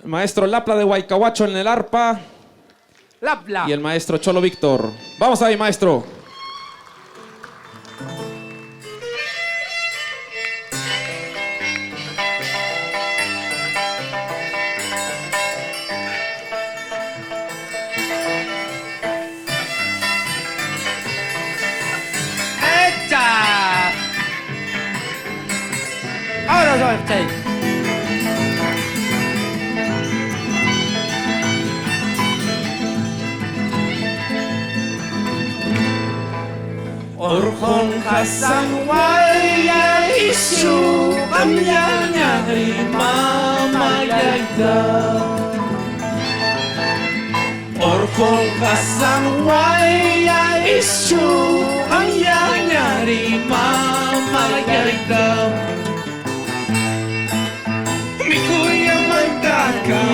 El maestro Lapla de Huaycahuacho en el arpa. Lapla. Y el maestro Cholo Víctor. Vamos ahí, maestro. ¡Echa! Ahora yo estoy. Orhon Hasan Waya Isu Kamyanya Mama Yagda Orhon Hasan Waya Isu Kamyanya Mama Yagda Mikuya Mantaka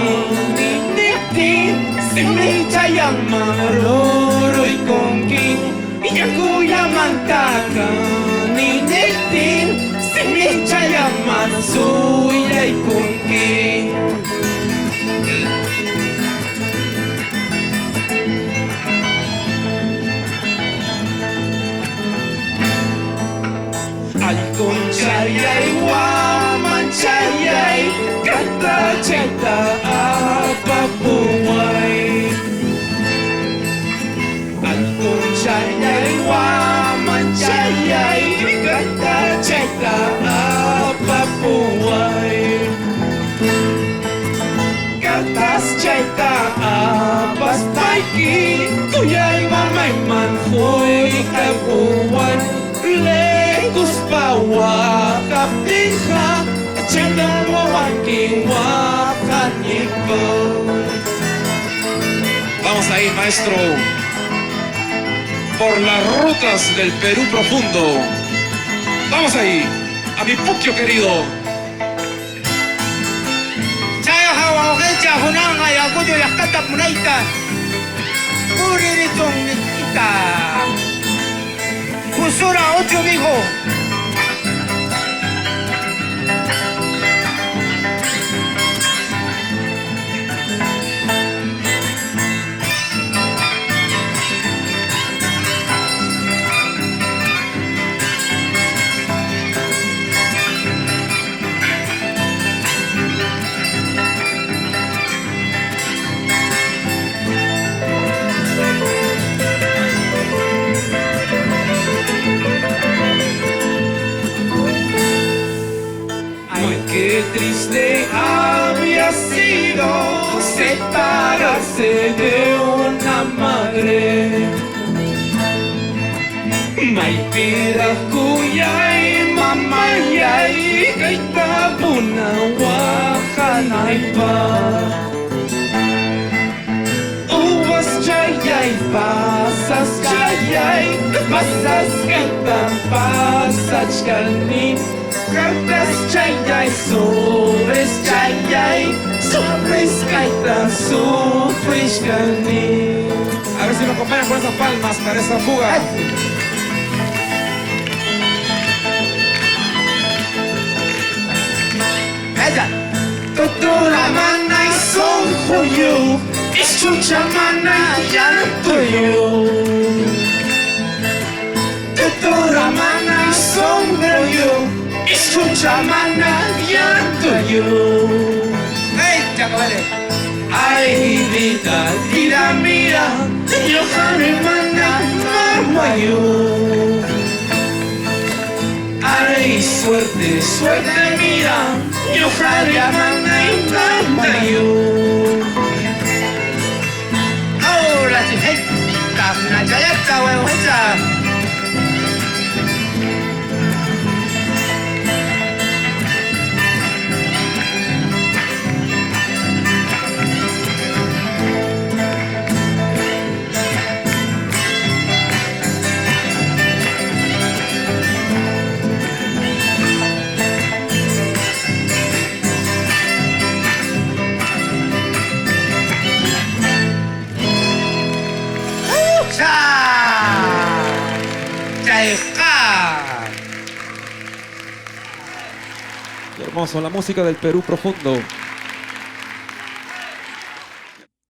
Ninitin Simita Yang Maroroy Kongking Yakuya Mantaka Ninitin Simita Yang Mansuya Kongking Alkonchayay wamanchayay Kata cita apa buhay Alkonchayay wamanchayay Kata cita apa buhay Katas cita apa staiki Kuyay mamay manhoy kabuwan Lekus bawa kaptiha Cendang wawaking wakaniko. Vamos ahí, maestro. Por las rutas del Perú profundo. Vamos ahí, a mi Puquio querido. Saya hawa ogecha hunanga ya kuyo ya kata munaita Kuriri tong nikita Kusura ocho mijo Qué triste había sido separarse de una madre. Maipira kuyay mamayay kaita puna wahanaypa. Uvas chayay pasas chayay pasas kaita pasas chkalni. Cartas chayay, sobres chayay, sobres kaitan, sobres kani. A ver si me acompañan con esas palmas para esta fuga. Ella. Totora mana son huyu, escucha mana llanto yo. Totora mana son huyu. Escucha mana llanto yo. ¡Hey, chavales! Ay, vida, vida mía, yo jare mana mama yo. Ay, suerte, suerte mía, yo jare mana y mama yo. Ahora sí, hey, una chayata, huevo, hecha. Qué hermoso, la música del Perú profundo.